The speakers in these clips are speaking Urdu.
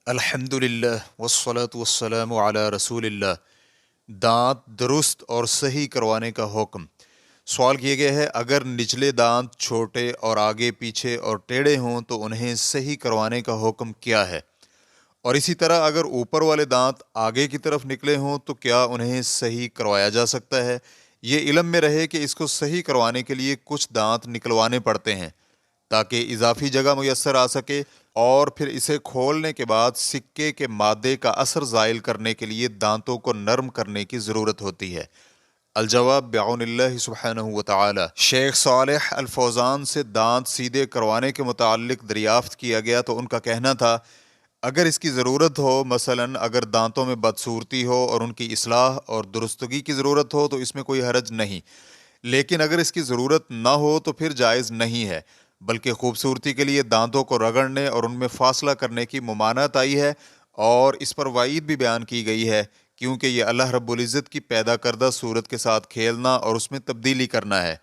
الحمد للہ والصلاة والسلام علی رسول اللہ۔ دانت درست اور صحیح کروانے کا حکم۔ سوال کیا گیا ہے، اگر نچلے دانت چھوٹے اور آگے پیچھے اور ٹیڑھے ہوں تو انہیں صحیح کروانے کا حکم کیا ہے؟ اور اسی طرح اگر اوپر والے دانت آگے کی طرف نکلے ہوں تو کیا انہیں صحیح کروایا جا سکتا ہے؟ یہ علم میں رہے کہ اس کو صحیح کروانے کے لیے کچھ دانت نکلوانے پڑتے ہیں تاکہ اضافی جگہ میسر آ سکے، اور پھر اسے کھولنے کے بعد سکے کے مادے کا اثر زائل کرنے کے لیے دانتوں کو نرم کرنے کی ضرورت ہوتی ہے۔ الجواب بعون اللہ سبحانہ وتعالی۔ شیخ صالح الفوزان سے دانت سیدھے کروانے کے متعلق دریافت کیا گیا تو ان کا کہنا تھا، اگر اس کی ضرورت ہو، مثلاً اگر دانتوں میں بدصورتی ہو اور ان کی اصلاح اور درستگی کی ضرورت ہو تو اس میں کوئی حرج نہیں، لیکن اگر اس کی ضرورت نہ ہو تو پھر جائز نہیں ہے، بلکہ خوبصورتی کے لیے دانتوں کو رگڑنے اور ان میں فاصلہ کرنے کی ممانعت آئی ہے، اور اس پر وعید بھی بیان کی گئی ہے، کیونکہ یہ اللہ رب العزت کی پیدا کردہ صورت کے ساتھ کھیلنا اور اس میں تبدیلی کرنا ہے۔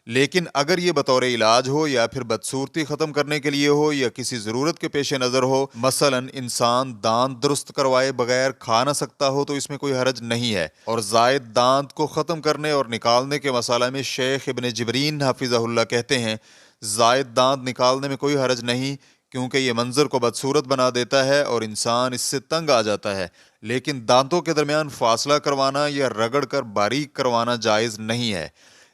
لیکن اگر یہ بطور علاج ہو یا پھر بدصورتی ختم کرنے کے لیے ہو یا کسی ضرورت کے پیش نظر ہو، مثلاً انسان دانت درست کروائے بغیر کھا نہ سکتا ہو تو اس میں کوئی حرج نہیں ہے۔ اور زائد دانت کو ختم کرنے اور نکالنے کے مسئلہ میں شیخ ابن جبرین حفظہ اللہ کہتے ہیں، زائد دانت نکالنے میں کوئی حرج نہیں، کیونکہ یہ منظر کو بدصورت بنا دیتا ہے اور انسان اس سے تنگ آ جاتا ہے، لیکن دانتوں کے درمیان فاصلہ کروانا یا رگڑ کر باریک کروانا جائز نہیں ہے۔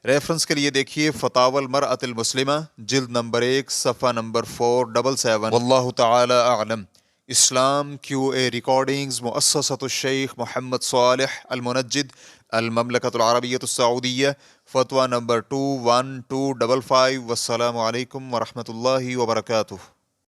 ریفرنس کے لیے دیکھیے فتاوی المرأۃ المسلمہ، جلد نمبر 1، صفحہ نمبر 477۔ واللہ تعالی اعلم۔ اسلام کیو اے ریکارڈنگز، مؤسسۃ الشیخ محمد صالح المنجد، المملکۃ العربیۃ السعودیہ، فتویٰ نمبر 21255۔ والسلام علیکم ورحمۃ اللہ وبرکاتہ۔